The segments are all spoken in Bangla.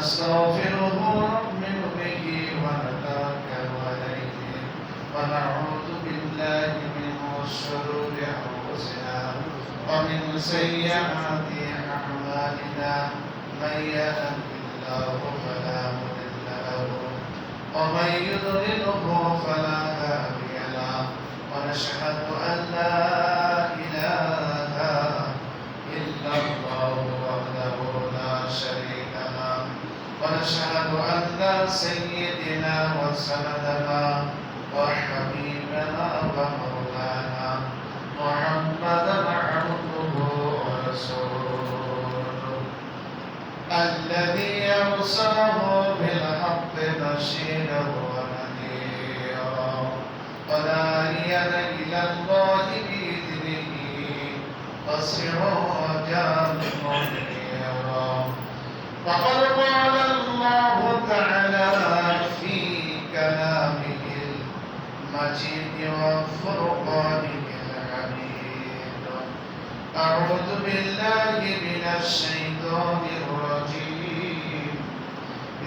ونستغفره ونؤمن به ونتوكل عليه ونعوذ بالله من شرور أنفسنا ومن سيئات أعمالنا من يهده الله فلا مضل له ومن يضلله فلا هادي له ونشهد أن لا إله إلا الله وحده لا شريك له ونشهد أن سيدنا وسندنا وحبيبنا ومولانا محمدا عبده ورسوله الذي أرسله بالحق بشيرا ونذيرا وداعيا إلى الله بإذنه وسراجا منيرا وقد قال الله تعالى في كلامه المجيد وفرقانه الحميد أعوذ بالله من الشيطان الرجيم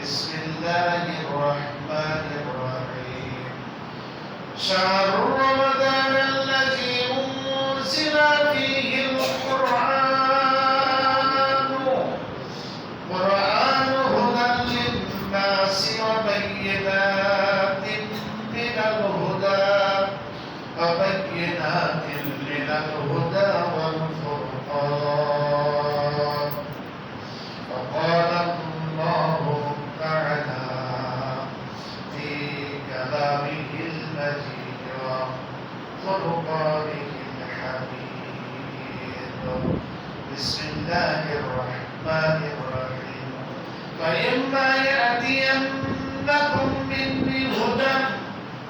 بسم الله الرحمن الرحيم شهر رمضان الذي أنزل فيه القرآن هدى للناس وبينات من الهدى والفرقان وقال الله تعالى في كلامه المجيد وفرقانه الحميد بسم الله الرحمن الرحيم فإما يأتينكم مني هدى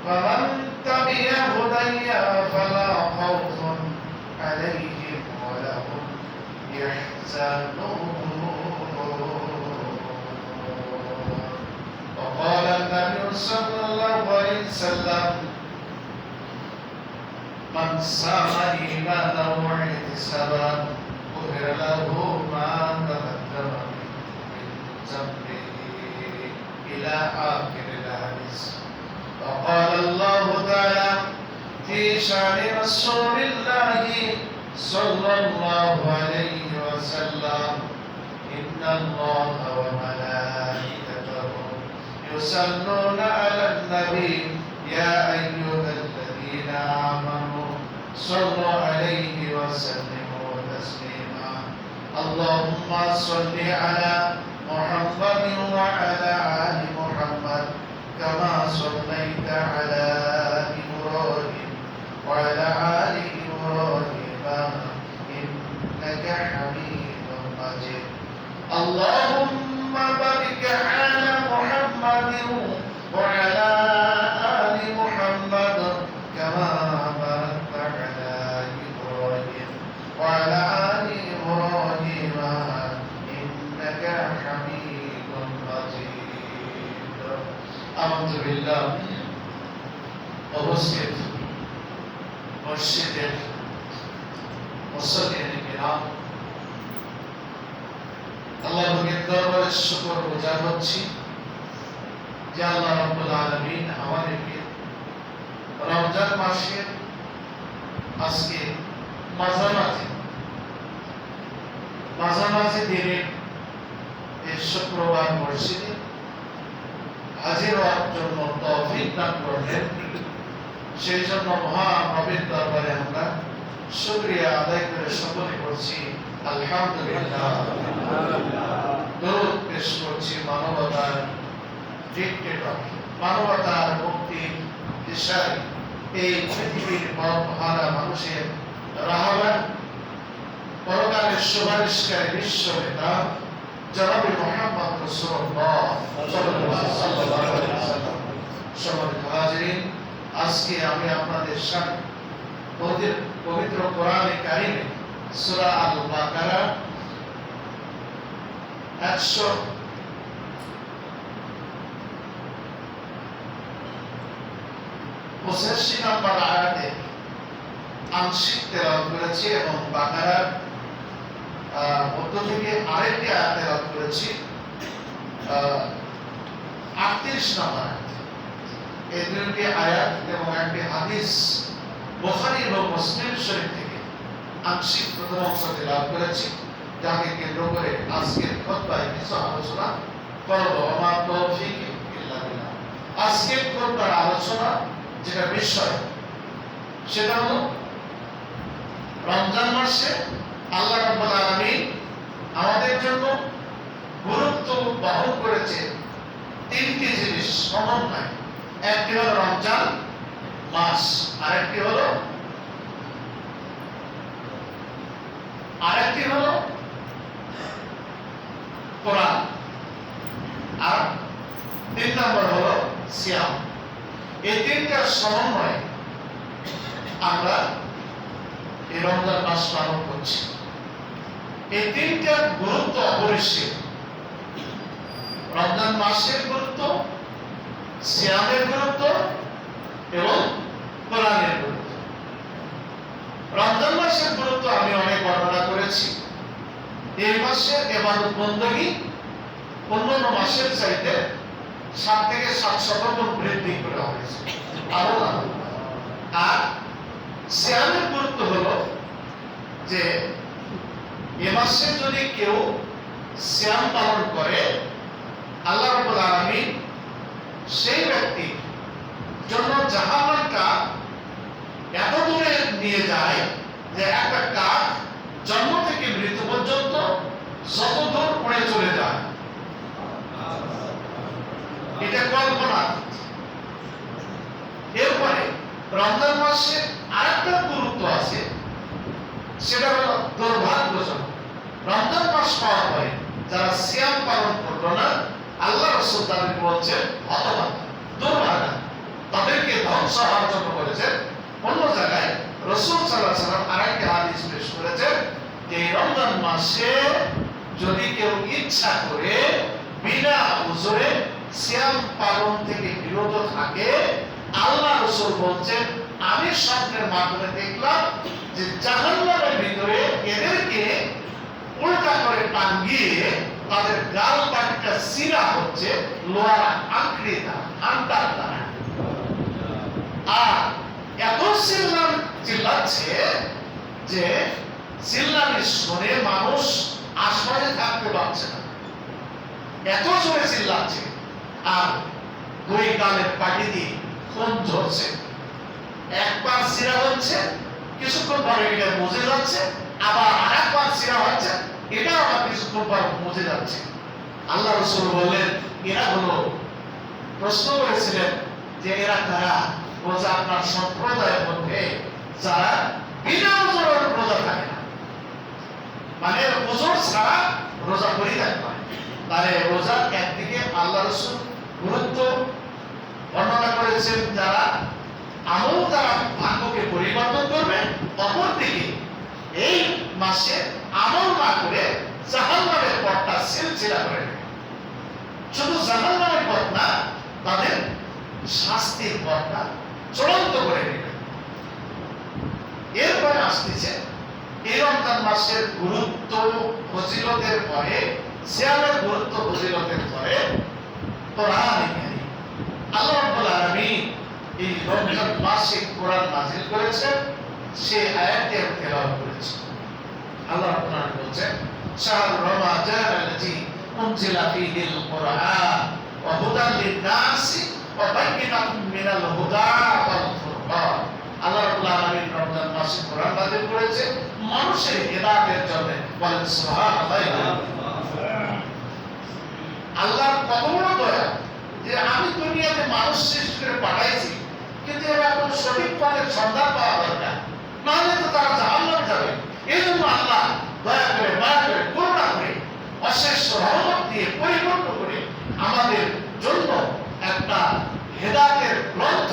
فمن تبع هدي فلا خوف عليهم ولا هم يحزنون وقال النبي صلى الله عليه وسلم من صام إيمانا واحتسابا غفر له ما تقدم من ذنبه إلى آخر الحديث وقال الله تعالى في شأن رسول الله صلى الله عليه وسلم إن الله وملائكته يصلون على النبي يا أيها الذين آمنوا صلوا عليه وسلموا تسليما اللهم صل على محمد وعلى آل محمد كما صليت على إبراهيم وعلى آل إبراهيم إنك حميد مجيد اللهم بارك على محمد وعلى آل محمد كما باركت على إبراهيم وعلى آل إبراهيم إنك حميد مجيد آمنت بالله উপস্থিত মসজিদের মুসল্লিন কিরাম আল্লাহ পাকের দরবারে শুকর গুজার হচ্ছি যে আল্লাহ রাব্বুল আলামিন আমাদেরকে রমজান মাসের আজকে মাঝামাঝি দিনে এই শুক্রবার মসজিদে হাজির হওয়ার জন্য তৌফিক দান করলেন সেই জন্য মহান রবের দরবারে আমরা শুকরিয়া আদায় করে সকলে করছি আলহামদুলিল্লাহ দরুদ পেশ করছি মানবতার ডিক্টেটর মানবতার মুক্তির দিশারি এই পৃথিবীর মহারা মানুষের রাহবার পরকালের সুপারিশকারী বিশ্ব নেতা জনাবে মুহাম্মদ রাসূলুল্লাহ সাল্লাল্লাহু আলাইহি ওয়াসাল্লাম সম্মানিত হাজিরিন আজকে আমি আপনাদের সামনে পবিত্র কোরআনে কারিমে সূরা আল বাকারা 185 নম্বর আয়াতে আংশিক তেলাওয়াত করেছি এবং বাকারার মধ্য থেকে আরেকটি আয়াত তেলাওয়াত করেছি 38 নম্বর আয়াত। এই দুটি আয়াত এবং একটি হাদিস বুখারী এবং মুসলিম শরীফ থেকে আংশিক প্রথম অংশ লাভ করেছি, যাকে কেন্দ্র করে আজকের খুতবায় কিছু আলোচনা করব। আমার তৌফিক ইল্লা বিল্লাহ। আজকের খুতবার আলোচনা যেটা বিষয়, সেটা হলো রমজান মাসে আল্লাহ রাব্বুল আলামিন আমাদের জন্য গুরুত্ব বহন করেছে তিনটি জিনিস সমন্বয়। একটি হলো রমজান মাস, আরেকটি হলো কোরআন, আর 3 নম্বর হলো সিয়াম। এই তিনটার সমন্বয়ে আমরা এই রমজান মাস পালন করছি। এই তিনটার গুরুত্ব অপরিসীম। রমজান মাসের গুরুত্ব, সিয়ামের গুরুত্ব এবং কোরআনের গুরুত্ব। রমজান মাসের গুরুত্ব আমি অনেক বর্ণনা করেছি। এই মাসের ইবাদত বندگی অন্যান্য মাসের চাইতে 7 থেকে 700 গুণ বৃদ্ধি করা হয়েছে। আর সিয়ামের গুরুত্ব হলো যে এই মাসে যদি কেউ সিয়াম পালন করে, আল্লাহ রাব্বুল আলামিন সেই ব্যক্তির জন্য জাহান্নামটা এত দূরে নিয়ে যায় যে একটা কাক জন্ম থেকে মৃত্যু পর্যন্ত যত দূর উড়ে চলে যায়, এটা কল্পনা। এরপরে রমজান মাসে আরেকটা গুরুত্ব আছে, সেটা হলো দুর্ভাগ্যজনক। রমজান মাস পাওয়ার পরে যারা সিয়াম পালন করলো না, আল্লাহ রাসূল তাদেরকে বলছেন হতভাগা, দুর্ভাগা, তাদেরকে ধ্বংস হওয়ার জন্য বলেছেন। অন্য জায়গায় রাসূল সাল্লাল্লাহু আলাইহি ওয়াসাল্লাম আরেকটি হাদিস পেশ করেছেন যে রমজান মাসে যদি কেউ ইচ্ছা করে বিনা উযরে সিয়াম পালন থেকে বিরত থাকে, আল্লাহ রাসূল বলছেন আমি স্বপ্নের মাধ্যমে দেখলাম যে জাহান্নামের ভিতরে এদেরকে উল্টা করে টাঙ্গিয়ে তাদের গাল পাটটা সিরা হচ্ছে লোহার আংটি দ্বারা, আংটার দ্বারা। আর এত চিল্লাচ্ছে যে চিল্লানি শুনে মানুষ আশপাশে থাকতে পারছে না, এত জোরে চিল্লাচ্ছে। আর দুই গালের পাটি দিয়ে খুন ঝরছে, একবার সিরা হচ্ছে, কিছুক্ষণ পরে এটা মুছে যাচ্ছে, আবার আরেকবার সিরা হচ্ছে, এটা আবার কিছুক্ষণ পর মুছে যাচ্ছে। আল্লাহ রাসূল বললেন এরা হলো, প্রশ্ন করেছিলেন যে এরা কারা? বলছে আপনার সম্প্রদায়ের মধ্যে যারা বিনা ওজরের রোজা থাকে না, মানে ওজর ছাড়া রোজা পরিত্যাগ করে। তাহলে রোজার একদিকে আল্লাহ রাসূল গুরুত্ব বর্ণনা করেছেন যারা আমল দ্বারা ভাগ্যকে পরিবর্তন করবে, অপরদিকে এই মাসে আমল না করে জাহান্নামের পথটা সিলসিলা করে নেবে। শুধু জাহান্নামের পথ না, তাদের শাস্তির পথটা চূড়ান্ত করে নেবে। এরপরে আসতেছে এই রমজান মাসের গুরুত্ব ফজিলতের পরে, সিয়ামের গুরুত্ব ফজিলতের পরে কোরআন কারীম। আল্লাহ রাব্বুল আলামিন এই রমজান মাসে কোরআন নাযিল করেছেন, সেই আয়াতটি আমি তেলাওয়াত করেছি। আল্লাহ রাব্বুল আলামিন বলেন শাহরু রমাদান আল্লাযী উনজিলা ফীহিল কুরআন ওয়া হুদাল লিন-নাসি ওয়া বাইয়িনাতুম মিনাল হুদা ওয়াল ফুরকান। আল্লাহ রাব্বুল আলামিন রমজান মাসে কোরআন নাযিল করেছেন মানুষের হেদায়েতের জন্য। বলেন সুবহানাল্লাহ। আল্লাহর কত বড় দয়া যে আমি দুনিয়াতে মানুষ সৃষ্টি করে পাঠাইছি, কিন্তু এরা কোন সঠিক পথের সন্ধান পাওয়া দরকার, নাহলে তো তারা জাহান্নামে যাবে। এই জন্য আল্লাহ দয়া করে, মায়া করে, করুণা করে, অশেষ রহমত দিয়ে পরিপূর্ণ করে আমাদের জন্য একটা হেদায়েতের গ্রন্থ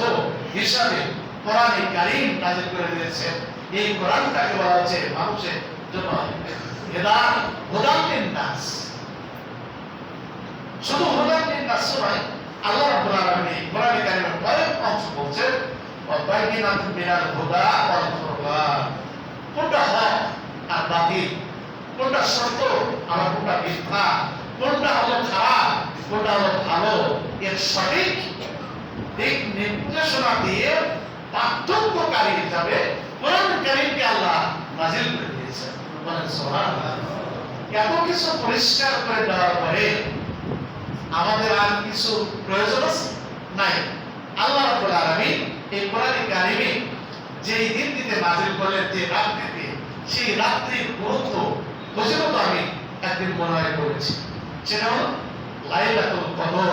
হিসাবে কোরআন কারীম নাযিল করে দিয়েছেন। এই কোরআনটাকে বলা হচ্ছে মানুষের জন্য হেদায়েত, হুদাল লিন-নাস। শুধু হুদাল লিন-নাস নয়, আল্লাহ রাব্বুল আলামিন কোরআন কারীমের কয়েক অংশ বলছেন ওয়া বাইয়িনাতুম মিনাল হুদা ওয়াল ফুরকান। কোনটা হক আর বাতিল, কোনটা সত্য আর কোনটা মিথ্যা, কোনটা হলো খারাপ, কোনটা হলো ভালো, এর সঠিক দিক নির্দেশনা দিয়ে পার্থক্যকারী হিসাবে কোরআন কারীমকে আল্লাহ নাযিল করে দিয়েছেন। বলেন সুবহানাল্লাহ। এত কিছু পরিষ্কার করে দেওয়ার পরে আমাদের আর কিছু প্রয়োজন আছে? নাই। আল্লাহ রাব্বুল আলামিন এই কোরআন কারীমে যেই দিনটিতে নাযিল করলেন, যে রাত্রিতে, সেই রাত্রির গুরুত্ব বুঝিমতো আমি একদিন মনে করেছি। সেটা হলো লাইলাতুল কদর।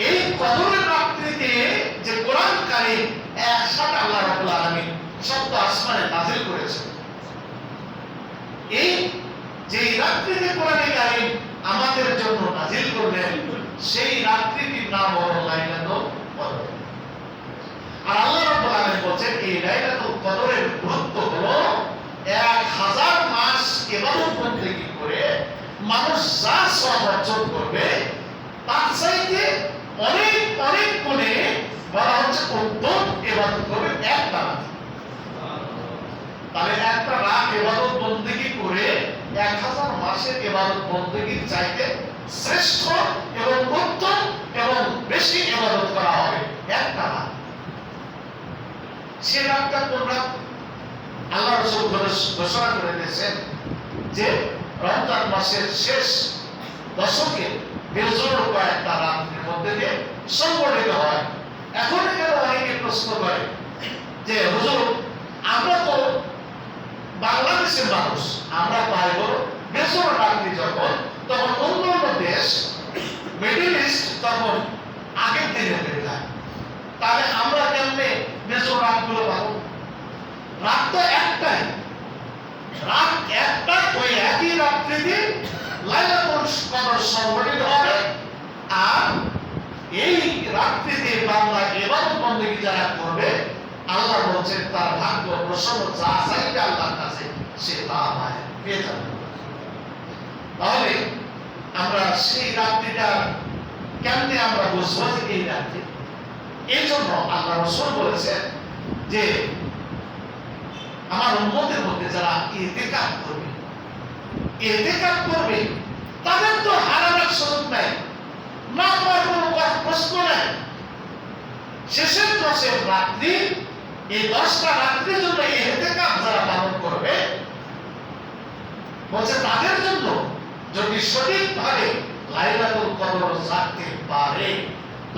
এই কদরের রাত্রিতে যে কোরআন কারীম একসাথে আল্লাহ রাব্বুল আলামিন সপ্ত আসমানে নাযিল করেছেন, এই যে রাত্রিতে কোরআন কারীম আমাদের জন্য নাযিল করলেন, সেই রাত্রিটির নাম হলো লাইলাতুল কদর। আর আল্লাহ রাব্বুল আলামিন বলেন এই লাইলাতুল কদরের গুরুত্ব হলো 1000 মাস ইবাদত বন্দেগী করে মানুষ যা সওয়াব অর্জন করবে তার চাইতে অনেক অনেক গুণে বলা হচ্ছে উত্তম ইবাদত করবে একটা রাত। তাহলে একটা রাত ইবাদত বন্দেগী করে 1000 মাসের ইবাদত বন্দেগীর চাইতে শ্রেষ্ঠ এবং উত্তম এবং বেশি ইবাদত করা হবে একটা রাত। সে রাতটা কোন রাত? আল্লাহ রাসূল ঘোষণা করে দিয়েছেন যে রমজান মাসের শেষ দশকে বেজোড় কয়েকটা রাতের মধ্যে দিয়ে সংগঠিত হয়। এখন এখানে অনেকে প্রশ্ন করে যে হুজুর, আমরা তো বাংলাদেশের মানুষ, আমরা পাইব বেজোড় রাত্রি যখন, তখন অন্যান্য দেশ মিডল ইস্ট তখন আগের দিনে বেড়ে যায়, তাহলে আমরা কেমনে বেজোড় রাতগুলো পাবো? রাত তো একটাই, রাত একটা, ওই একই রাত্রিতে লাইলাতুল কদর সংগঠিত হবে। আর এই রাত্রিতে বান্দা ইবাদত বন্দেগী যারা করবে, আল্লাহ বলছেন তার ভাগ্য প্রসন্ন, যা চাইবে আল্লাহর কাছে সে তা পেয়ে যাবে। তাহলে আমরা সেই রাত্রিটা কেমনে আমরা বুঝবো যে এই রাত্রি? এই জন্য আল্লাহ রাসূল বলেছেন যে আমার উম্মতের মধ্যে যারা ইতিকাফ করবে তাদের তো হারানোর সুযোগ নাই, না পাওয়ার কোনো প্রশ্ন নাই। শেষের 10 রাত্রি, এই 10টা রাত্রির জন্য ইতিকাফ যারা পালন করবে, বলছে তাদের জন্য যদি সঠিকভাবে লাইলাতুল কদর জাগতে পারে,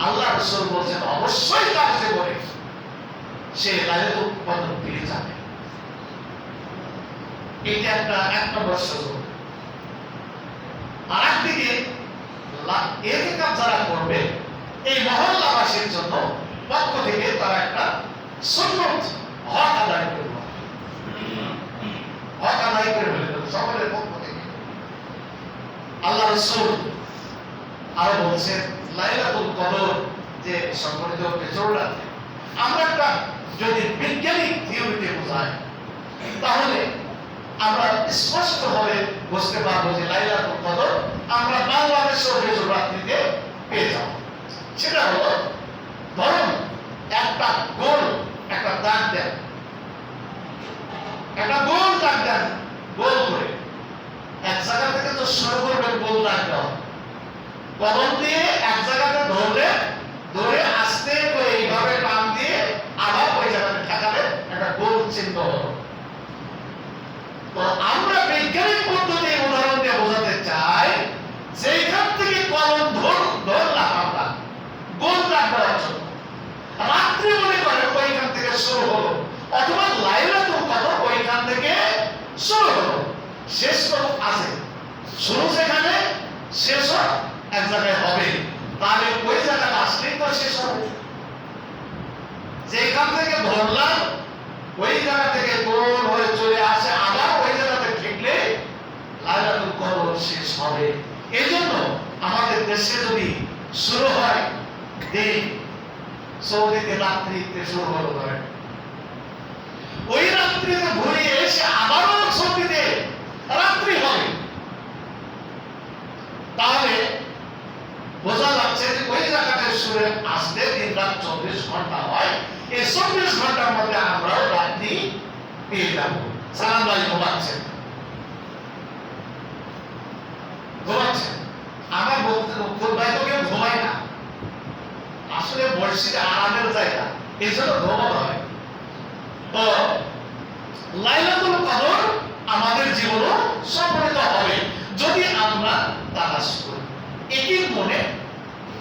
আল্লাহ রাসূল বলেছেন অবশ্যই তার জীবনে সে লাইলাতুল কদর পেয়ে যাবে। এটা এক নম্বর সুযোগ। আর একদিকে ইতিকাফ যারা করবে, এই মহল্লাবাসীর জন্য পক্ষ থেকে তারা একটা সুন্নত হক আদায় করবে, হক আদায় করে ফেলবে সকলের পক্ষ থেকে। আল্লাহ রাসূল আরো বলছেন লাইলাতুল কদর যে সংগঠিত বেজোড় রাতে, আমরা একটা যদি বৈজ্ঞানিক থিওরিতে বোঝাই, তাহলে আমরা স্পষ্টভাবে বুঝতে পারবো যে লাইলাতুল কদর আমরা বাংলাদেশের বেজোড় রাত্রিতে পেয়ে যাব। সেটা হলো, ধরুন একটা গোল একটা দাগ দেন, একটা গোল দাগ দেন, গোল করে এক জায়গা থেকে তো শুরু করবেন গোল দাগ দেওয়া, কদম দিয়ে এক জায়গাতে ধরে আস্তে করে এইভাবে টান দিয়ে আবার ওই জায়গাতে ঠেকালে একটা গোল চিহ্ন হলো। তো আমরা বৈজ্ঞানিক পদ্ধতি উদাহরণ দিয়ে বোঝাতে চাই, যেখান থেকে কলম ধরলাম আমরা গোল দাগ দেওয়ার জন্য, রাত্রি মনে করে ওইখান থেকে শুরু হলো, অথবা লাইলাতুল কদর ওইখান থেকে শুরু হলো, শেষ তো আছে, শুরু যেখানে শেষ এক জায়গায় হবে, তাহলে ওই জায়গাটা আসলেই তো শেষ হবে। যেখান থেকে ধরলাম ওই জায়গা থেকে গোল হয়ে চলে আসে, আবার ওই জায়গাতে ঠিকলে লাইলাতুল কদর শেষ হবে। এই জন্য আমাদের দেশে যদি শুরু হয় দিন, সৌদিতে রাত্রিতে শুরু হলো, ধরেন ওই রাত্রিতে ঘুরে এসে আবারও সৌদিতে রাত্রি হবে, তাহলে বোঝা যাচ্ছে যে ওই জায়গাটায় শুরু আসলে দিন রাত 24 ঘন্টা হয়। এই 24 ঘন্টার মধ্যে আমরাও রাত্রি পেয়ে যাব। সালাম ভাই ঘুমাচ্ছেন, আমার বলতে ভাই আসলে মসজিদে আরামের জায়গা, এই জন্য ধন্যবাদ হয়। তো লাইলাতুল কদর আমাদের জীবনে সম্পর্কিত হবে যদি আমরা তালাশ করি, একই মনে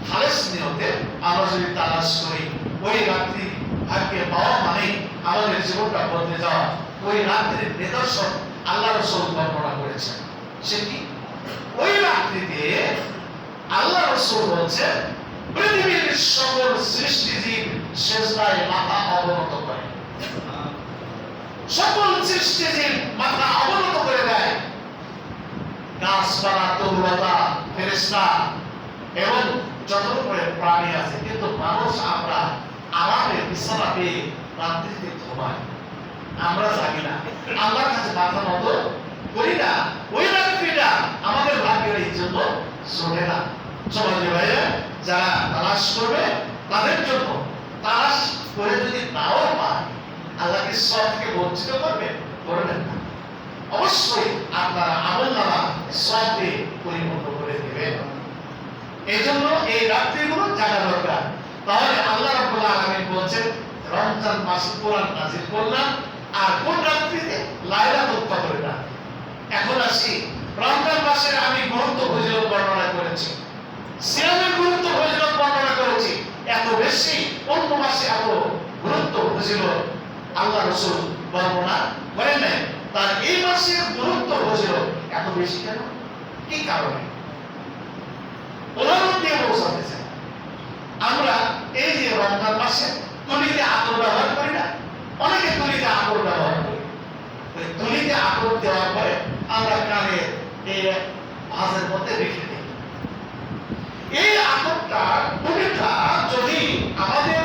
খালেস নিয়তে আমরা যদি তালাশ করি। ওই রাত্রি ভাগ্যে পাওয়া মানে আমাদের জীবনটা বদলে যাওয়া। ওই রাত্রির নিদর্শন আল্লাহ রাসূল বর্ণনা করেছেন। সে কি? ওই রাত্রিতে আল্লাহ রাসূল বলছেন পৃথিবীর সকল সৃষ্টিজীব সেজদায় মাথা অবনত করে। সকল সৃষ্টিজীব মাথা অবনত করে দেয়। গাছপালা, তরুলতা, ফেরেশতা এবং যতটুকু প্রাণী আছে, কিন্তু মানুষ আমরা আরামে বিছানা পেয়ে রাত্রিতে ঘুমাই, আমরা জানি না, আল্লাহর কাছে মাথা নত করি না। ওই রাত্রিটা আমাদের ভাগ্যের এই জন্য চলে না। সমাজে ভাইয়া যারা তালাশ করবে তাদের জন্য, তালাশ করে যদি নাও পায় আল্লাহকে সব থেকে বঞ্চিত করবেন না। অবশ্যই আপনারা আমলনামা সবে পরিপূর্ণ করে দেবেন। এই জন্য এই রাত্রিগুলো জানা দরকার। তাহলে আল্লাহ রাব্বুল আলামিন বলছেন রমজান মাসে কোরআন নাযিল করলাম, আর কোন রাত্রিতে? লাইলাতুল কদরের রাতে। এখন আসি, রমজান মাসের আমি গুরুত্ব ফজিলত বর্ণনা করেছি, সিয়ামের গুরুত্ব ফজিলত বর্ণনা করেছি। এত বেশি অন্য মাসে এত গুরুত্ব ফজিলত আল্লাহ রাসূল বর্ণনা করেন নাই। তার এই মাসের গুরুত্ব ফজিলত এত বেশি কেন? কি কারণে? উদাহরণ দিয়ে বোঝাতে চাই। আমরা এই যে রমজান মাসে তুলিতে আতর ব্যবহার করি না? অনেকে তুলিতে আতর ব্যবহার করি। তুলিতে আতর দেওয়ার পরে আমরা কানে এই ভাঁজের মধ্যে রেখে দিই। এই আতরটা, তুলিটা যদি আমাদের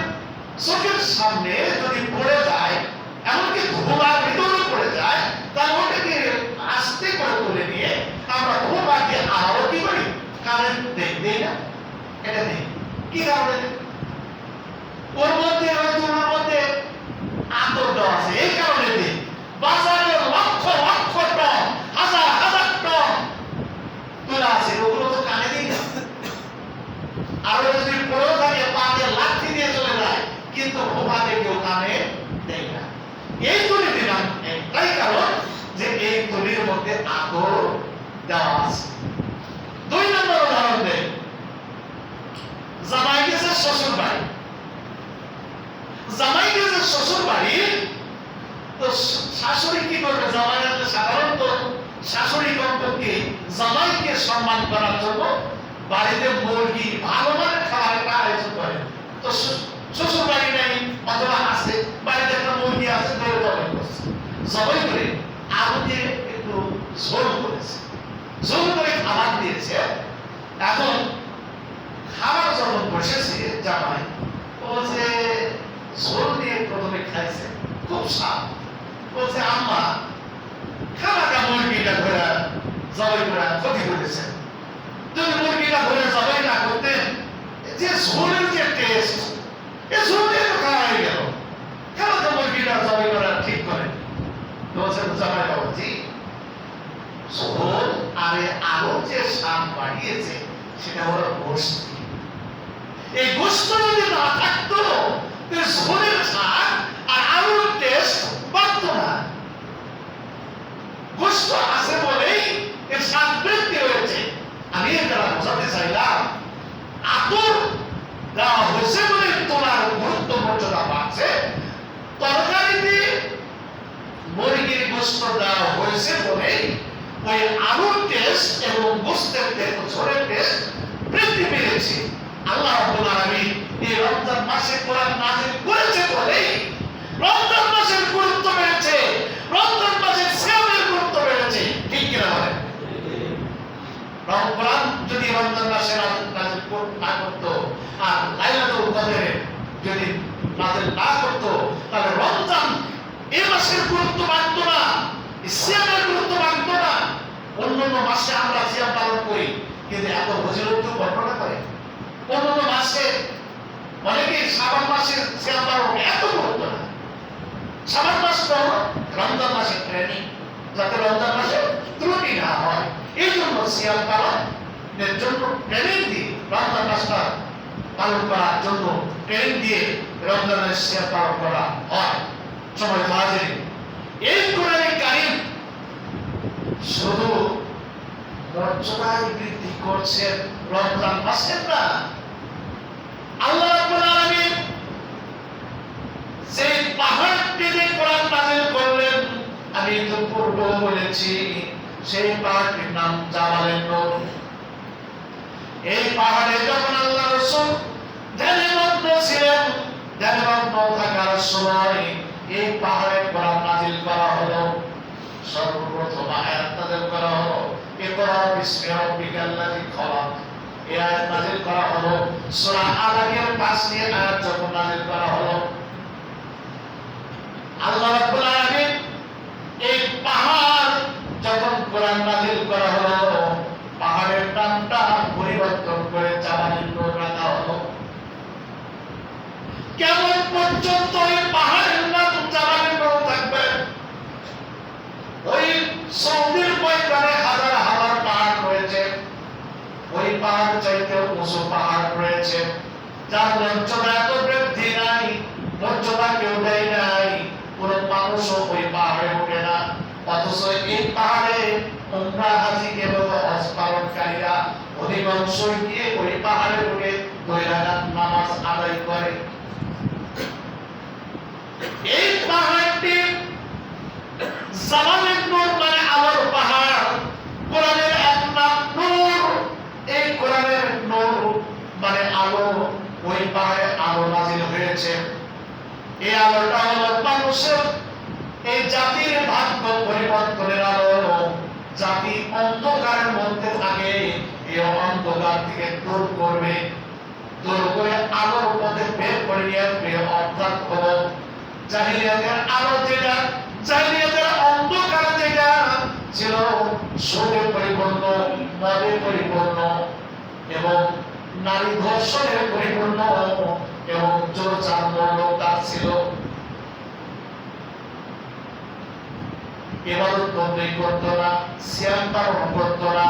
চোখের সামনে যদি পড়ে যায়, এমনকি ধোঁয়ার ভিতরে পড়ে যায়, তাহলে ওটাকে আস্তে করে তুলে নিয়ে আমরা ধোঁয়া দিয়ে আরো কি করি? কানে দেই না? এটা নেই। কি কারণে? ওর মধ্যে ওর মধ্যে আতর দেওয়া আছে, এই কারণে নেই। বাজারে লক্ষ লক্ষ টন, হাজার হাজার টন তুলা আছে, ওগুলো তো কানে দিই না। আর যদি পড়েও থাকে পাতে লাঠি দিয়ে চলে যায়, কিন্তু ভোপাতে কেউ কানে দেয় না। এই তুলি দিলাম একটাই কারণ যে এই তুলির মধ্যে আতর দেওয়া আছে। দুই নম্বর উদাহরণ দেয়, জামাই গেছে শ্বশুর বাড়ি। জামাই গেছে শ্বশুর বাড়ি, তো শাশুড়ি কি করবে? জামাই আসলে সাধারণত শাশুড়ি কমপক্ষে জামাইকে সম্মান করার জন্য বাড়িতে মুরগি ভালো মানের খাবারের আয়োজন করে। তো শ্বশুর বাড়ি নাই অথবা আছে, বাড়িতে একটা মুরগি আছে, ধরে জবাই করছে। জবাই করে আলু দিয়ে একটু ঝোল করেছে, ঝোল করে খাবার দিয়েছে। এখন খাবার যখন বসেছে জামাই, বলছে ঝোল দিয়ে প্রথমে খাইছে, খুব স্বাদ। বলছে আম্মা খানাটা মুরগিটা ধরে জবাই করে ক্ষতি করেছেন। যদি মুরগিটা ধরে জবাই না করতেন, যে ঝোলের যে টেস্ট, এ ঝোল দিয়ে তো খাওয়া হয়ে গেল, খানাটা মুরগিটা জবাই করা ঠিক করেন। বলছেন জামাই বাবুজি, ঝোল আর আলুর যে স্বাদ বাড়িয়েছে সেটা হলো গোশত। এই গোশত যদি না থাকতো, ঝোলের স্বাদ আর আলুর টেস্ট বাড়তো না। গোশত আছে বলেই এর স্বাদ বৃদ্ধি হয়েছে। আমি এটা বোঝাতে চাইলাম, আতর দেওয়া হয়েছে বলে তোলার গুরুত্ব মর্যাদা বাড়ছে। তরকারিতে মুরগির গোশত দেওয়া হয়েছে বলেই ওই আলুর টেস্ট এবং গোশতের টেস্ট, ঝোলের টেস্ট বৃদ্ধি পেয়েছে। আল্লাহ রাব্বুল আলামিন এই রমজান মাসে কোরআন নাযিল করেছে বলেই রমজান মাসের গুরুত্ব বেড়েছে, রমজান মাসের সিয়ামের গুরুত্ব বেড়েছে। ঠিক কিনা বলেন? কোরআন যদি রমজান মাসে নাযিল না করতো আর লাইলাতুল কদরে যদি নাযিল না করতো, তাহলে রমজান এই মাসের গুরুত্ব বাড়তো না, সিয়ামের গুরুত্ব বাড়তো না। অন্যান্য মাসে আমরা সিয়াম পালন করি, কিন্তু এত ফজিলত বর্ণনা করে। অন্যান্য মাসে অনেকে শাবান মাসে সিয়াম পালন এত গুরুত্ব না। শাবান মাস তো রমজান মাসের ট্রেনিং, যাতে রমজান মাসে ত্রুটি না হয়, এই জন্য সিয়াম পালনের জন্য ট্রেনিং দিই। রমজান মাসটা পালন করার জন্য ট্রেনিং দিয়ে রমজানের সিয়াম পালন করা হয়। সময় হাজির, এই কোরআনে কারীম শুধু মর্যাদায় বৃদ্ধি করছেন রমজান মাসের না, আল্লাহ রাব্বুল আলামিন যে পাহাড়টিতে কোরআন নাযিল করলেন, আমি তো পূর্বে বলেছি সেই পাহাড়টির নাম জাবালে নূর। এই পাহাড়ে যখন আল্লাহ রাসূল ধ্যানমগ্ন ছিলেন, ধ্যানমগ্ন থাকার সময় এই পাহাড়ে কোরআন নাযিল করা হলো। সর্বপ্রথম আয়াত নাযিল করা হলো ইকরা বিসমি রাব্বিকাল্লাযী খলাক। এই আয়াত নাযিল করা হলো সূরা আলাকের ৫টি আয়াত যখন নাযিল করা হলো, আল্লাহ রাব্বুল আলামিন এই পাহাড় যখন কোরআন নাযিল করা হলো, পাহাড়ের নামটা পরিবর্তন করে জাবালে নূর রাখা হলো। কেমন পর্যন্ত এই পাহাড়ের নাম জাবালে নূর থাকবে? ওই সৌদির ময়দানে হাজার হাজার পাহাড় রয়েছে, ওই পাহাড় চাইতে উঁচু পাহাড় রয়েছে, যার মর্যাদা এত বৃদ্ধি নাই, মর্যাদা কেউ দেয় নাই, কোন মানুষও ওই পাহাড়ে ওঠে না। অথচ এই পাহাড়ে উমরা হাজি এবং হজ পালনকারীরা অধিকাংশ গিয়ে ওই পাহাড়ে উঠে 2 রাকাত নামাজ আদায় করে। এই পাহাড়টি জাবালে নূর মানে আলোর পাহাড়। কোরআনের এক নাম নূর। এই কোরআনের নূর মানে আলো। ওই পাহাড়ে আলো নাযিল হয়েছে। এই আলোটা হলো মানুষের এই জাতির ভাগ্য পরিবর্তনের আলো। জাতি অন্ধকারের মধ্যে থাকে, এই অন্ধকার থেকে দূর করবে, দূর করে আলোর মধ্যে বের করে নিয়ে আসবে। অর্থাৎ হলো জাহিলিয়াতের আলো যেটা, জাহিলিয়াতের অন্ধকার যেটা ছিল সুদে পরিপূর্ণ, মদে পরিপূর্ণ এবং নারী ধর্ষণে পরিপূর্ণ এবং জোর চামড়া ছিল। ইবাদত বন্দী করতো না, সিয়াম পালন করতো না,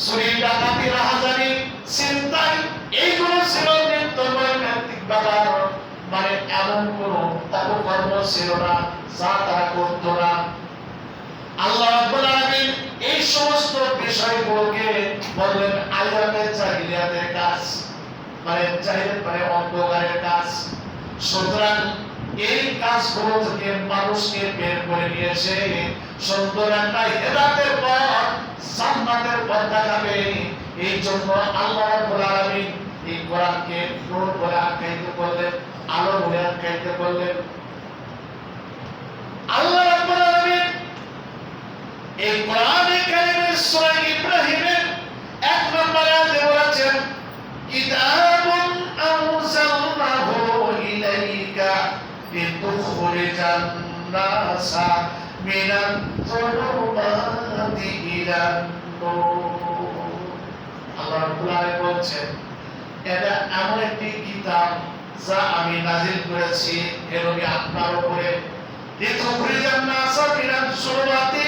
চুরি ডাকাতি রাহাজানি চিন্তায় এইগুলো ছিল নিত্য নৈমিত্তিক ব্যাপার। মানে এমন কোন অপকর্ম ছিল না যা তারা করতো না। আল্লাহ রাব্বুল আলামিন এই সমস্ত বিষয়গুলোকে বললেন আইয়ামে জাহিলিয়াতের কাজ, মানে জাহিলিয়াত মানে অন্ধকারের কাজ। সুতরাং এই কাজগুলো থেকে মানুষকে বের করে নিয়েছে, সুন্দর একটা হেদায়েতের পথ, জান্নাতের পথ দেখাবে। এই জন্য আল্লাহ রাব্বুল আলামিন এই কোরআনকে নূর বলে আখ্যায়িত করলেন, আলো বলে আখ্যায়িত করলেন। আল্লাহ রাব্বুল আলামিন এই কোরআনে কারীমের সূরা ইব্রাহিমের 1 নম্বর আয়াতে বলেছেন কিতাবুন আনজালনাহু ইলাইকা লিতুখরিজান নাসা মিনাল যুলুমাতি ইলান নূর। আল্লাহ রাব্বুল আলামিন বলেছেন এটা এমন একটি কিতাব যা আমি নাযিল করেছি হে নবী আপনার উপরে, লিতুখরিজান নাসা মিনাল যুলুমাতি,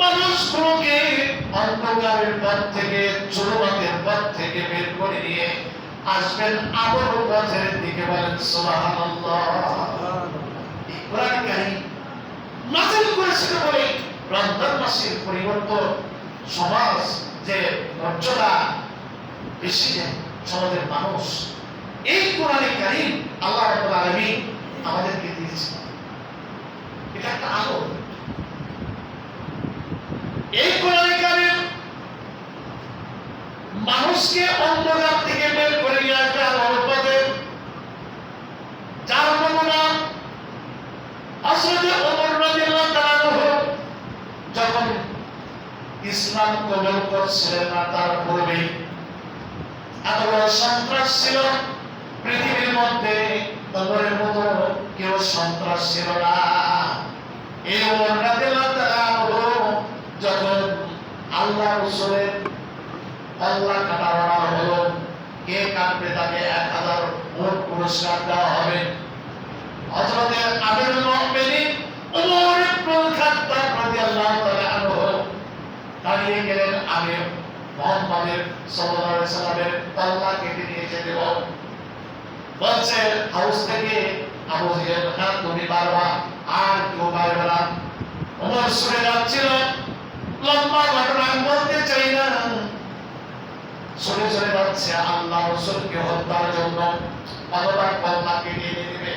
মানুষগুলোকে অন্ধকারের পথ থেকে, জুলুমাতের পথ থেকে বের করে নিয়ে আসবেন আলোর পথের দিকে। বলেন সুবহানাল্লাহ। এই কোরআন কারীম নাযিল করেছিল বলে রমজান মাসের পরিবর্তন, সমাজ যে মর্যাদা বেশি দেয় সমাজের মানুষ, এই কোরআন কারীম আল্লাহ রাব্বুল আলামিন আমাদেরকে দিয়েছেন। এটা একটা আলো। এই কোরআন কারীম মানুষকে অন্ধকার থেকে বের করে নিয়ে আসবে আলোর পথে। যার নমুনা হযরত ওমর রাদিয়াল্লাহু তাআলা যখন ইসলাম কবুল করছিলেন না, তার পূর্বেই এত বড় সন্ত্রাস ছিল পৃথিবীর মধ্যে, ওমরের মতো কেউ সন্ত্রাস ছিল না। এই ওমর রাদিয়াল্লাহু তাআলা যখন আল্লাহ রাসূলের আল্লাহ কাটানো হলো, কে কাটবে তাকে 1000 উট পুরস্কার দেওয়া হবে। হযরত আমিরুল মুমিনিন ওমর ইবনে খাত্তাব রাদিয়াল্লাহু তাআলা আনহু দাঁড়িয়ে গেলেন। আমি মুহাম্মাদের সাল্লাল্লাহু আলাইহি সাল্লামের কল্লা কেটে নিয়ে এসে দেব। বলছে হাউস থেকে আবু জেহেল, হ্যাঁ তুমি পারবা, আর কেউ পারবে না। ওমর সরে যাচ্ছিল, লম্বা ঘটনা বলতে চাই না, সরে সরে যাচ্ছে আল্লাহ রাসূলকে হত্যার জন্য। অথবা কল্লা কেটে নিয়ে নেবে,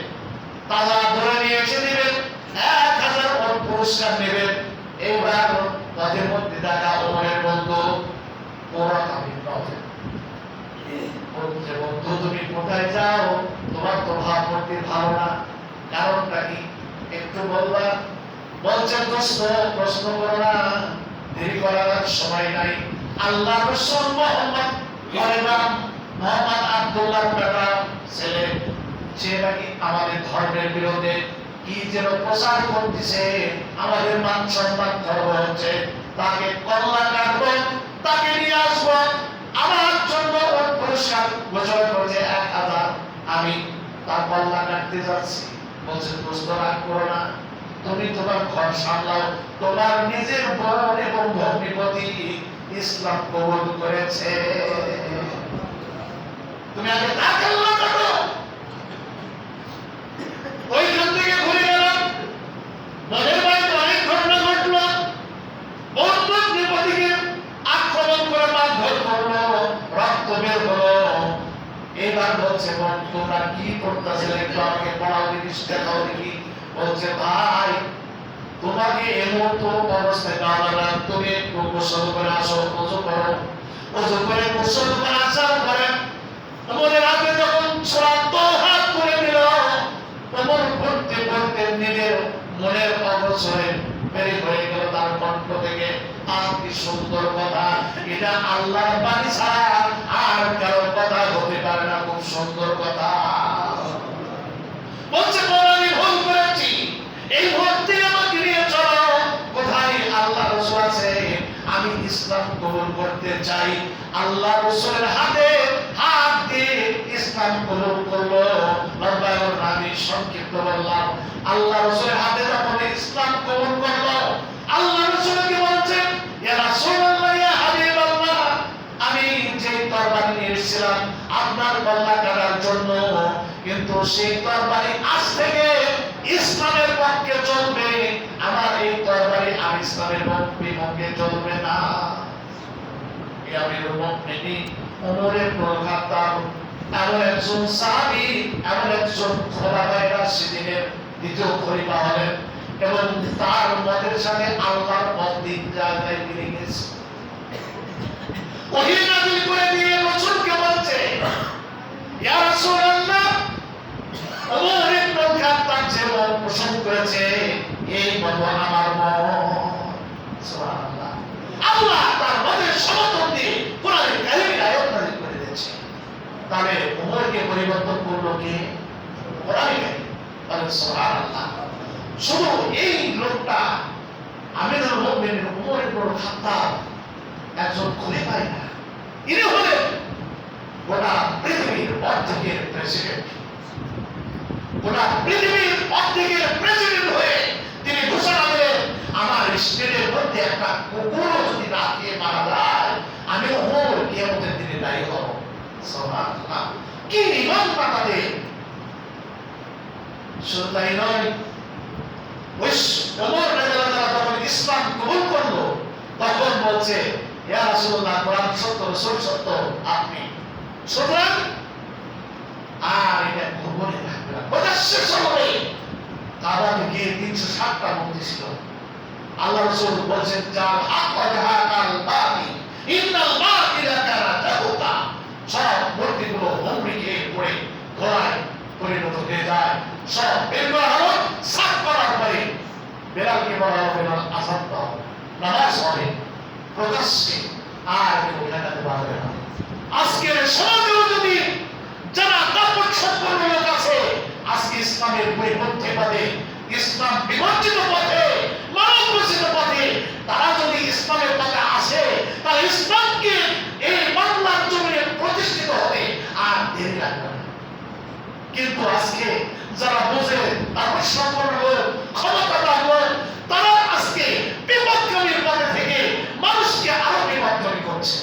তাজা ধরে নিয়ে এসে দিবেন, 1000 ওর পুরস্কার নেবেন। এইবার তাদের মধ্যে দেখা ওমরের বন্ধু ওরাকা বিন নওফল বলছে, বন্ধু তুমি কোথায় যাও? তোমার তো ভাবমূর্তি ভালো না, কারণটা কি একটু বলবা? বলছে দোস্ত প্রশ্ন করো না, দেরি করার সময় নাই। আল্লাহ রাসূল মুহাম্মদ মোহাম্মদ আব্দুল্লাহর বেটা ছেলে, সে নাকি আমাদের ধর্মের বিরুদ্ধে কি যেন প্রচার করতেছে, আমাদের মান সম্মান খর্ব হচ্ছে, তাকে কল্লা কাটবো, তাকে নিয়ে আসবো, আমার জন্য ওর পুরস্কার ঘোষণা করেছে 1000, আমি তার কল্লা কাটতে যাচ্ছি। বলছে দোস্ত রাগ করো না, তুমি তোমার ঘর সামলাও, তোমার নিজের বোন এবং ভগ্নিপতি ইসলাম কবুল করেছে, তুমি আগে তার কল্লা কাটো। ওইখান থেকে ঘুরে গেলাম, মনের বাড়িতে অনেক ঘটনা ঘটলো, ভগ্নিপতিকে আক্রমণ করে মারধর করলো, রক্ত বের হলো। এবার বলছে বোন তোমরা কি করতেছিলে, একটু আমাকে পড়াও দেখি, দেখাও দেখি। বলছে ভাই তোমাকে এমন তো অবস্থায় পাওয়া না, তুমি একটু গোসল করে আসো, ওযু করো, ওযু করে গোসল করে আসার পরে তোমাদের আগে যখন সূরা তাহা করে দিল, তোমার পড়তে পড়তে নিজের মনের অবসরে বেরিয়ে হয়ে গেল তার কণ্ঠ থেকে, আর কি সুন্দর কথা, এটা আল্লাহর বাণী ছাড়া আর কারো কথা হতে পারে না, খুব সুন্দর কথা। বলছে আমি ভুল করেছি, এই ভুল থেকে আমাকে নিয়ে চলো, কোথায় আল্লাহ রাসূল আছে, আমি ইসলাম কবুল করতে চাই। আল্লাহ রাসূলের হাতে হাত দিয়ে ইসলাম কবুল করলো। আমি সংক্ষিপ্ত বললাম, আল্লাহ রাসূলের হাতে যখন ইসলাম কবুল করলো, আল্লাহ রাসূলকে বলছেন ইয়া রাসূলুল্লাহ, ইয়া হাবিবাল্লাহ, আমি যে তরবারি নিয়ে এসেছিলাম আপনার কল্লা কাটার জন্য, কিন্তু সেই তরবারি আজ থেকে ইসলামের পক্ষে চলবে, আমার এই তরবারি আর ইসলামের বিপক্ষে চলবে না। এই আমিরুল মুমিনিন ওমর ইবনে খাত্তাব এমন একজন সাহাবী, এমন একজন খোলাফায়ে রাশিদিনের দ্বিতীয় খলিফা হলেন, এবং তার মতের সাথে আল্লাহর মত দিন জায়গায় মিলে গেছে। ওহী নাযিল করে দিয়ে রাসূলকে বলছে ইয়া রাসূলুল্লাহ, ওমর ইবনে খাত্তাব যে মত পোষণ করেছে এই মত আমার মত। সুবহানাল্লাহ, আল্লাহ তার মতের সমর্থন দিয়ে কোরআনের কারিমের আয়াত নাযিল করে দিয়েছে। তাহলে ওমরকে পরিবর্তন করলো কে? কোরআনের কারিম। তাহলে সুবহানাল্লাহ, শুধু এই লোকটা আমিরুল মুমিনিন ওমর ইবনে খাত্তাব একজন খলিফাই না, ইনি হলেন গোটা পৃথিবীর অর্ধেকের প্রেসিডেন্ট। গোটা পৃথিবীর অর্ধেকের প্রেসিডেন্ট হয়ে তিনি ঘোষণা দিলেন, আমার স্টেটের মধ্যে একটা কুকুরও যদি না খেয়ে মারা যায়, আমি ওমর কিয়ামতের দিনে দায়ী হব। সুবহানাল্লাহ, কি ঈমান তাদের! শুধু তাই নয়, ওমর রাদিয়াল্লাহু তাআলা যখন ইসলাম কবুল করলো, তখন বলছে ইয়া রাসূলুল্লাহ, কোরআন সত্য, রাসূল সত্য, আপনি সুতরাং আর এটা গোপনে থাকবে না। প্রকাশ্যে চলবে। কাবা থেকে 360টা মূর্তি ছিল। আল্লাহ রাসূল বলেছেন জাল হক ওয়া জাহাকাল বাতিল ইন্নাল বাতিলা কানা যাহুকা। সব মূর্তিগুলো হুমড়ি পড়ে ধরায় পরিণত হয়ে যায়। সব বের করা হলো, সাফ করার পরে বেলালকে বলা হবে না, আযান দাও, নামাজ পড়ে প্রকাশ্যে, আর কেউ ঠেকাতে পারবে না। আজকের সমাজেও যদি যারা দাপট সম্পন্ন লোক আছে, আজকে ইসলামের পরিপন্থী পথে, ইসলাম বিবর্জিত পথে, মানব রচিত পথে তারা যদি ইসলামের পথে আসে, তাহলে ইসলামকে এই বাংলার জমিনে প্রতিষ্ঠিত হতে আর দেরি লাগবে না। কিন্তু আজকে যারা বোঝে, দাপট সম্পন্ন লোক, ক্ষমতাবান লোক, তারা আজকে বিপদগামীর পথে থেকে মানুষকে আরো বিপদগামী করছে।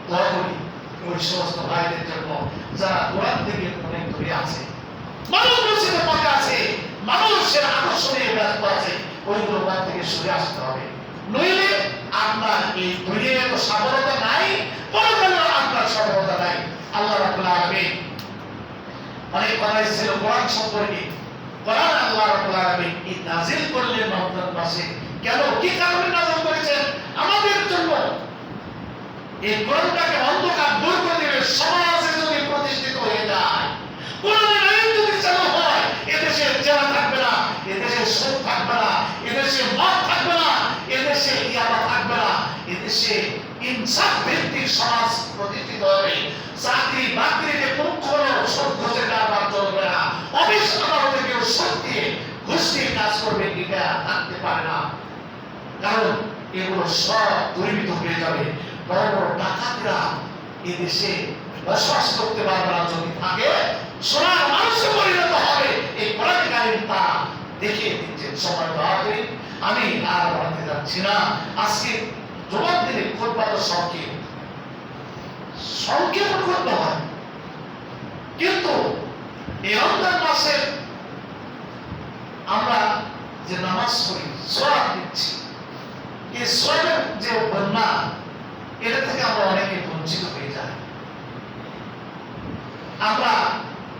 দোয়া করি ওই সমস্ত ভাইদের জন্য যারা কোরআন থেকে অনেক দূরে আছে, মানুষ মসজিদের পথে আছে, মানুষের আদর্শ নিয়ে ব্যস্ত আছে, ওইগুলো বাদ থেকে সরে আসতে হবে। নইলে আপনার এই দুনিয়ায় তো সফলতা নাই, পরকালেও আপনার সফলতা নাই। আল্লাহ রাব্বুল আলামিন অনেক কথা ছিল কোরআন সম্পর্কে। কোরআন আল্লাহ রাব্বুল আলামিন এই নাযিল করলেন রমজান মাসে। কেন, কি কারণে নাযিল করেছেন? আমাদের জন্য। এই কোরআনটাকে অন্ধকার দূর করে দিবে। সমাজে যদি প্রতিষ্ঠিত হয়ে যায়, কোরআনের আইন যদি চালু হয়, এদেশে জেলা থাকবে না, এদেশে সুদ থাকবে না, এদেশে মদ থাকবে না, এদেশে ইয়াবা থাকবে না, এদেশে ইনসাফ ভিত্তিক সমাজ প্রতিষ্ঠিত হবে। চাকরি বাকরিতে কোনো সুদ ঘুষের কারবার চলবে না, অফিস আদালতে কেউ সুদ দিয়ে ঘুষ দিয়ে কাজ করবে, এটা থাকতে পারে না। কারণ এগুলো সব দূরীভূত হয়ে যাবে। বড় বড় ডাকাতরা এদেশে বসবাস করতে পারবে না। যদি থাকে, সোনার মানুষে পরিণত হবে। এই কোরআন কারীম তা দেখিয়ে দিচ্ছেন। সময় দেওয়া করি, আমি আর বাড়াতে যাচ্ছি না। আজকে জবাব দিলে খুতবা তো সংক্ষেপ খুতবা হয়, কিন্তু এই রমজান মাসে আমরা যে নামাজ পড়ি, সওয়াব দিচ্ছি, এই সওয়াবের যে বন্যা, এটা থেকে আমরা অনেকে বঞ্চিত হয়ে যাই। আমরা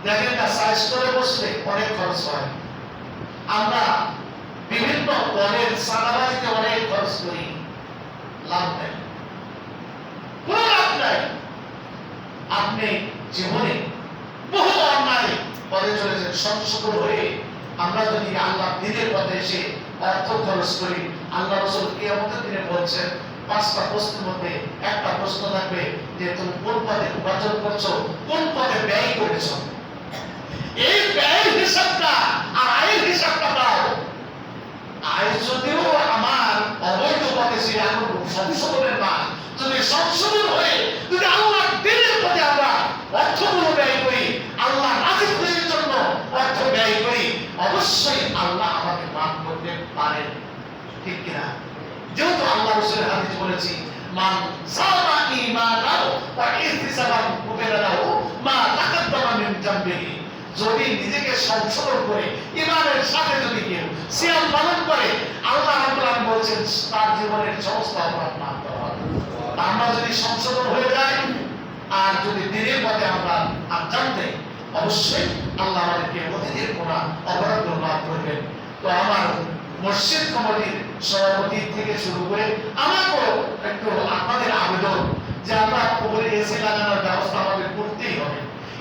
দেখেন না, সাইজ করে বসলে অনেক খরচ হয়। আমরা বিভিন্ন দলের সাদাবাজিতে অনেক খরচ করি, লাভ নেই, কোনো লাভ নাই। আপনি জীবনে বহু অন্যায় পথে চলেছেন, সংশোধন হয়ে আমরা যদি আল্লাহ দিনের পথে এসে অর্থ খরচ করি, আল্লাহ রাসূল কিয়ামতের দিনে বলছেন, 5টা প্রশ্নের মধ্যে একটা প্রশ্ন থাকবে যে তুমি কোন পথে উপার্জন করছো, কোন পথে ব্যয় করেছো। এই ব্যয়ের হিসাবটা আর আয়ের হিসাবটা দাও। আয় যদিও আমার অবৈধ পথে সে এখন সংশোধনের না, যদি সংশোধন হয়ে যদি আল্লাহ দিনের পথে আমরা অর্থগুলো ব্যয় করি, আল্লাহ রাজি খুশির জন্য অর্থ ব্যয় করি, অবশ্যই আল্লাহ আমাকে মাফ করতে পারেন, ঠিক কিনা? যেহেতু আল্লাহ রাসূলের হাদিস বলেছি, মান সামা ঈমানাহু ওয়া ইহতিসাবান কুবিরা লাহু মা তাকাদ্দামা মিন জামবিহি। যদি নিজেকে সংশোধন করে ঈমানের সাথে যদি কেউ সিয়াম পালন করে, আল্লাহ রাব্বুল আলামিন বলেছেন তার জীবনের সমস্ত অপরাধ মাফ করা হবে। আমরা যদি সংশোধন হয়ে যাই আর যদি দিনের পথে আমরা আঞ্জাম দেই, অবশ্যই আল্লাহ আমাদেরকে অতীতের কোনো অপরাধ মাফ করবেন। তো আমার মসজিদ কমিটির সভাপতি থেকে শুরু করে আমাকেও একটু আপনাদের আবেদন যে আমরা উপরে এসি লাগানোর ব্যবস্থা আমাদের করতেই হবে।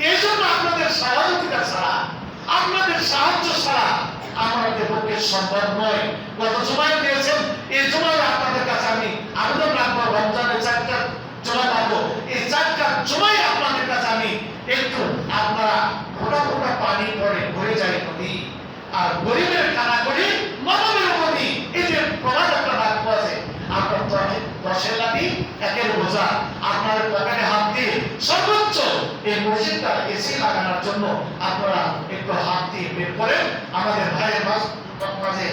এই জন্য আপনাদের সহযোগিতা ছাড়া, আপনাদের সাহায্য ছাড়া আমাদের পক্ষে সম্ভব নয়। গত জুমায় দিয়েছেন, এই জুমায় আপনাদের কাছে আমি আবেদন রাখবো, রমজানের 4টা জমা পাবো, এই 4টা জমায় আপনাদের কাছে আমি একটু আপনারা ফোটা ফোটা পানি পড়ে ভরে যায় নদী, আর গরিবের কানা করি মানবের নদী, এই যে প্রবাদ একটা বাক্য আছে, আপনার 10-এর লাঠি 1-এর বোঝা, আপনার পকেটে হাত দিয়ে সর্বোচ্চ এই মসজিদটা এসি লাগানোর জন্য আপনারা একটু হাত দিয়ে বের করেন। আমাদের ভাইয়ের মাঝে